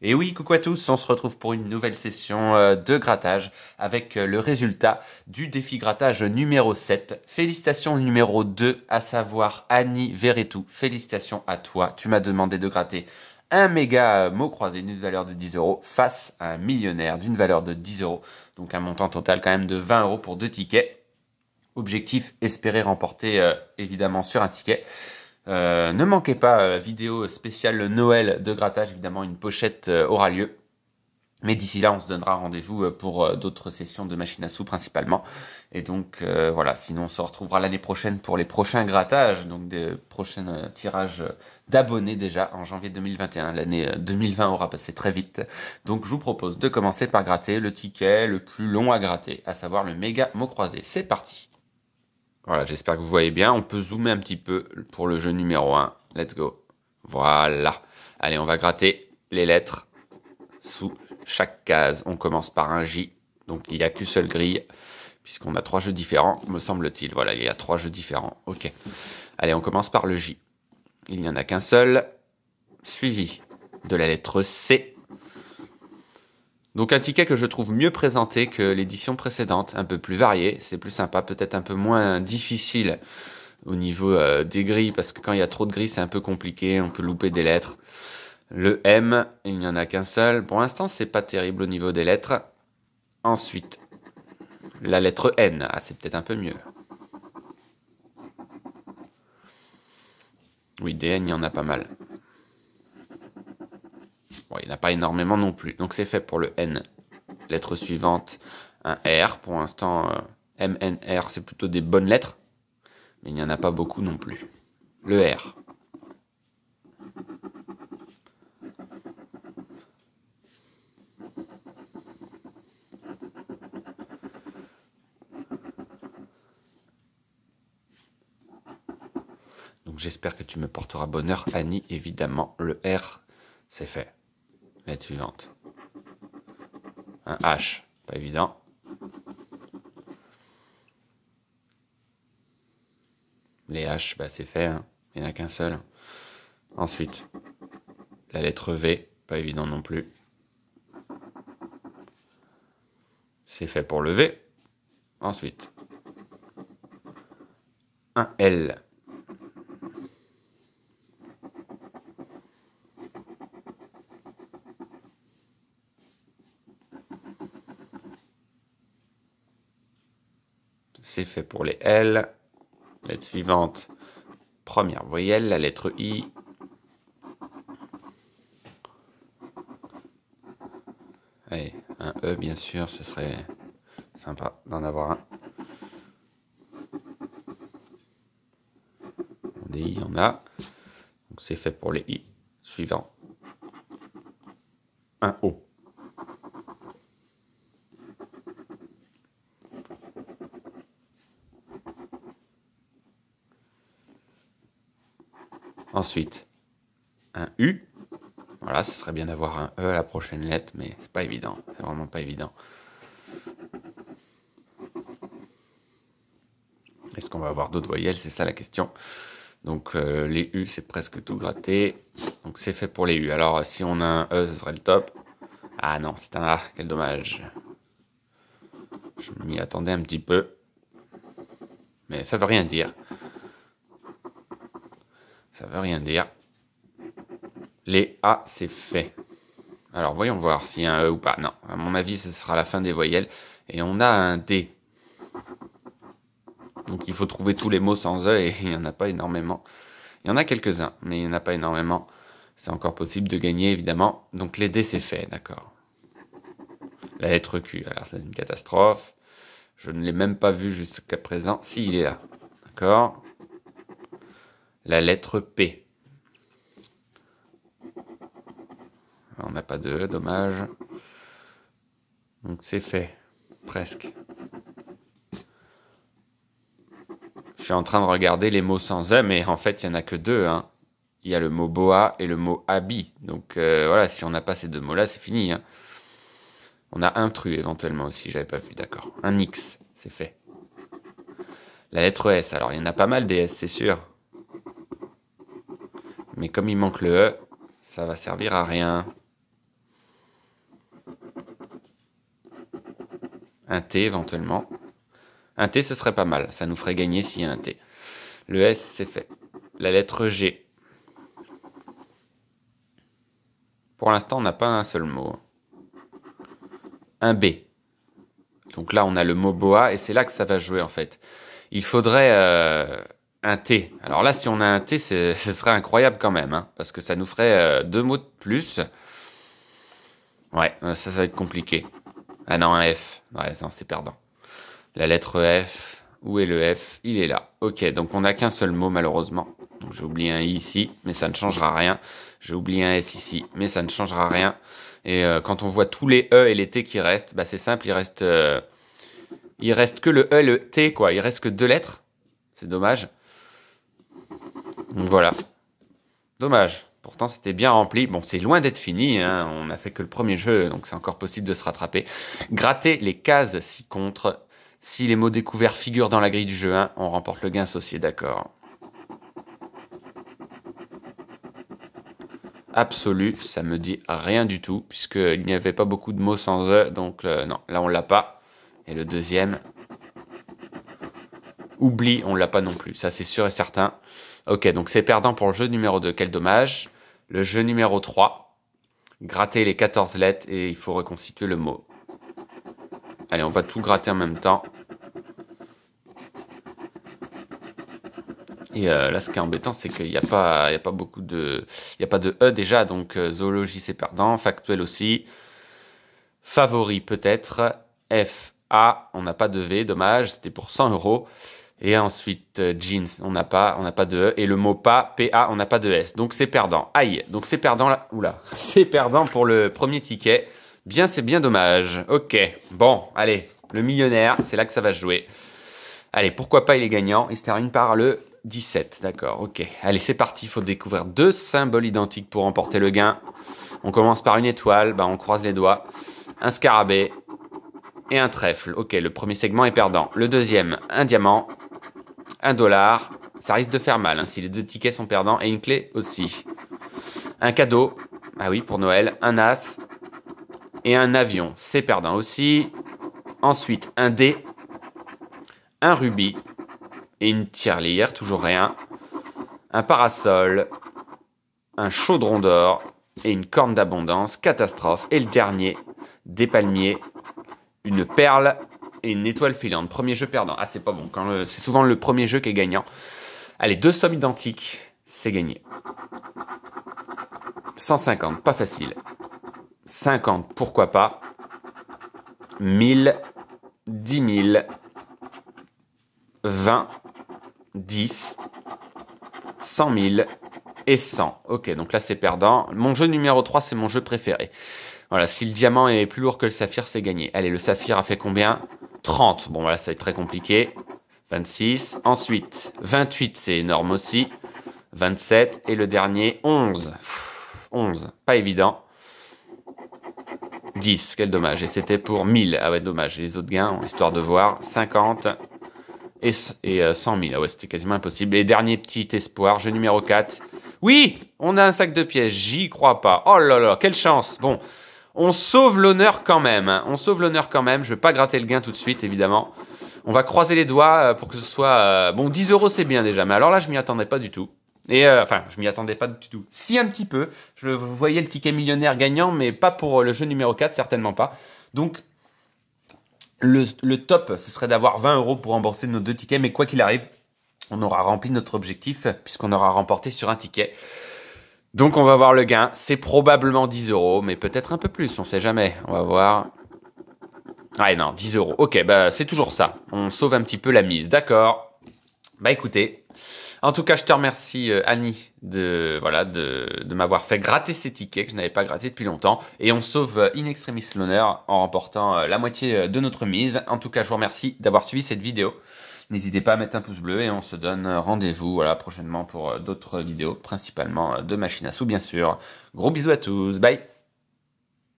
Et oui, coucou à tous, on se retrouve pour une nouvelle session de grattage avec le résultat du défi grattage numéro 7. Félicitations numéro 2, à savoir Annie Verretou. Félicitations à toi, tu m'as demandé de gratter un méga mot croisé d'une valeur de 10 euros face à un millionnaire d'une valeur de 10 euros. Donc un montant total quand même de 20 euros pour 2 tickets. Objectif, espérer remporter évidemment sur un ticket. Ne manquez pas vidéo spéciale Noël de grattage, évidemment une pochette aura lieu. Mais d'ici là, on se donnera rendez-vous pour d'autres sessions de machine à sous principalement. Et donc voilà, sinon on se retrouvera l'année prochaine pour les prochains grattages, donc des prochains tirages d'abonnés déjà en janvier 2021. L'année 2020 aura passé très vite. Donc je vous propose de commencer par gratter le ticket le plus long à gratter, à savoir le méga mot croisé. C'est parti. Voilà, j'espère que vous voyez bien. On peut zoomer un petit peu pour le jeu numéro 1. Let's go. Voilà. Allez, on va gratter les lettres sous chaque case. On commence par un J. Donc, il n'y a qu'une seule grille, puisqu'on a 3 jeux différents, me semble-t-il. Voilà, il y a 3 jeux différents. Ok. Allez, on commence par le J. Il n'y en a qu'un seul, suivi de la lettre C. Donc un ticket que je trouve mieux présenté que l'édition précédente, un peu plus varié, c'est plus sympa, peut-être un peu moins difficile au niveau des grilles, parce que quand il y a trop de grilles, c'est un peu compliqué, on peut louper des lettres. Le M, il n'y en a qu'un seul. Pour l'instant, c'est pas terrible au niveau des lettres. Ensuite, la lettre N, ah, c'est peut-être un peu mieux. Oui, des N, il y en a pas mal. Bon, il n'y en a pas énormément non plus. Donc c'est fait pour le N. Lettre suivante, un R. Pour l'instant, MNR, c'est plutôt des bonnes lettres. Mais il n'y en a pas beaucoup non plus. Le R. Donc j'espère que tu me porteras bonheur, Annie, évidemment. Le R, c'est fait. Lettre suivante. Un H, pas évident. Les H, bah c'est fait, hein. Il n'y en a qu'un seul. Ensuite, la lettre V, pas évident non plus. C'est fait pour le V. Ensuite, un L. C'est fait pour les L. Lettre suivante, première voyelle, la lettre I. Allez, un E, bien sûr, ce serait sympa d'en avoir un. Des I, il y en a. Donc c'est fait pour les I. Suivant. Un O. Ensuite, un U. Voilà, ce serait bien d'avoir un E à la prochaine lettre, mais c'est pas évident. C'est vraiment pas évident. Est-ce qu'on va avoir d'autres voyelles? C'est ça la question. Donc les U, c'est presque tout gratté. Donc c'est fait pour les U. Alors si on a un E, ce serait le top. Ah non, c'est un A. Quel dommage. Je m'y attendais un petit peu. Mais ça veut rien dire. Ça veut rien dire. Les A, c'est fait. Alors, voyons voir s'il y a un E ou pas. Non, à mon avis, ce sera la fin des voyelles. Et on a un D. Donc, il faut trouver tous les mots sans E et il n'y en a pas énormément. Il y en a quelques-uns, mais il n'y en a pas énormément. C'est encore possible de gagner, évidemment. Donc, les D, c'est fait, d'accord. La lettre Q, alors c'est une catastrophe. Je ne l'ai même pas vu jusqu'à présent. Si, il est là. D'accord. La lettre P. On n'a pas de E, dommage. Donc c'est fait. Presque. Je suis en train de regarder les mots sans E, mais en fait, il n'y en a que deux. Hein. Il y a le mot boa et le mot habit. Donc voilà, si on n'a pas ces deux mots-là, c'est fini. Hein. On a intrus éventuellement aussi, j'avais pas vu, d'accord. Un X, c'est fait. La lettre S, alors il y en a pas mal des S, c'est sûr. Mais comme il manque le E, ça va servir à rien. Un T éventuellement. Un T, ce serait pas mal. Ça nous ferait gagner s'il y a un T. Le S, c'est fait. La lettre G. Pour l'instant, on n'a pas un seul mot. Un B. Donc là, on a le mot boa et c'est là que ça va jouer en fait. Il faudrait un T. Alors là, si on a un T, ce serait incroyable quand même. Hein, parce que ça nous ferait 2 mots de plus. Ouais, ça va être compliqué. Ah non, un F. Ouais, non, c'est perdant. La lettre F. Où est le F? Il est là. Ok, donc on n'a qu'un seul mot malheureusement. Donc j'ai oublié un I ici, mais ça ne changera rien. J'ai oublié un S ici, mais ça ne changera rien. Et quand on voit tous les E et les T qui restent, bah c'est simple, il reste que le E et le T, quoi. Il reste que 2 lettres. C'est dommage. Donc voilà. Dommage. Pourtant, c'était bien rempli. Bon, c'est loin d'être fini. Hein. On n'a fait que le premier jeu, donc c'est encore possible de se rattraper. Gratter les cases ci-contre. Si les mots découverts figurent dans la grille du jeu 1, on remporte le gain associé, d'accord. Absolu, ça me dit rien du tout, puisqu'il n'y avait pas beaucoup de mots sans E, donc non, là on l'a pas. Et le deuxième, oublie, on l'a pas non plus, ça c'est sûr et certain. Ok, donc c'est perdant pour le jeu numéro 2, quel dommage. Le jeu numéro 3, gratter les 14 lettres et il faut reconstituer le mot. Allez, on va tout gratter en même temps. Et là, ce qui est embêtant, c'est qu'il n'y a pas beaucoup de... Il n'y a pas de E déjà, donc zoologie, c'est perdant. Factuel aussi. Favori, peut-être. F, A, on n'a pas de V, dommage, c'était pour 100 €. Et ensuite, jeans, on n'a pas de E. Et le mot pas, PA, on n'a pas de S. Donc, c'est perdant. Aïe, donc c'est perdant là. Oula, c'est perdant pour le premier ticket. Bien, c'est bien dommage. Ok, bon, allez, le millionnaire, c'est là que ça va se jouer. Allez, pourquoi pas, il est gagnant. Il se termine par le 17, d'accord, ok. Allez, c'est parti, il faut découvrir 2 symboles identiques pour remporter le gain. On commence par une étoile, bah on croise les doigts. Un scarabée et un trèfle. Ok, le premier segment est perdant. Le deuxième, un diamant, $1. Ça risque de faire mal hein, si les 2 tickets sont perdants. Et une clé aussi. Un cadeau, ah oui, pour Noël. Un as et un avion, c'est perdant aussi. Ensuite, un dé, un rubis et une tirelire, toujours rien. Un parasol, un chaudron d'or et une corne d'abondance, catastrophe. Et le dernier, des palmiers, une perle et une étoile filante. Premier jeu perdant. Ah, c'est pas bon. C'est souvent le premier jeu qui est gagnant. Allez, 2 sommes identiques, c'est gagné. 150, pas facile. 50, pourquoi pas. 1000, 10 000, 20, 10, 100 000 et 100. Ok, donc là c'est perdant. Mon jeu numéro 3, c'est mon jeu préféré. Voilà, si le diamant est plus lourd que le saphir, c'est gagné. Allez, le saphir a fait combien? 30. Bon, voilà, ça va être très compliqué. 26. Ensuite, 28, c'est énorme aussi. 27. Et le dernier, 11. 11, pas évident. 10, quel dommage. Et c'était pour 1000. Ah ouais, dommage. Et les autres gains, histoire de voir. 50 et 100 000. Ah ouais, c'était quasiment impossible. Et dernier petit espoir, jeu numéro 4. Oui, on a un sac de pièges. J'y crois pas. Oh là là, quelle chance. Bon, on sauve l'honneur quand même. Hein. On sauve l'honneur quand même. Je vais pas gratter le gain tout de suite, évidemment. On va croiser les doigts pour que ce soit... Bon, 10 € c'est bien déjà. Mais alors là, je m'y attendais pas du tout. Et enfin, je m'y attendais pas du tout. Si, un petit peu. Je voyais le ticket millionnaire gagnant, mais pas pour le jeu numéro 4, certainement pas. Donc, le top, ce serait d'avoir 20 € pour rembourser nos 2 tickets. Mais quoi qu'il arrive, on aura rempli notre objectif, puisqu'on aura remporté sur un ticket. Donc, on va voir le gain. C'est probablement 10 €, mais peut-être un peu plus, on sait jamais. On va voir. Ah non, 10 €. Ok, bah c'est toujours ça. On sauve un petit peu la mise, d'accord. Bah écoutez... En tout cas, je te remercie Annie de m'avoir fait gratter ces tickets que je n'avais pas gratté depuis longtemps. Et on sauve in extremis l'honneur en remportant la moitié de notre mise. En tout cas, je vous remercie d'avoir suivi cette vidéo. N'hésitez pas à mettre un pouce bleu et on se donne rendez-vous prochainement pour d'autres vidéos, principalement de machine à sous bien sûr. Gros bisous à tous, bye.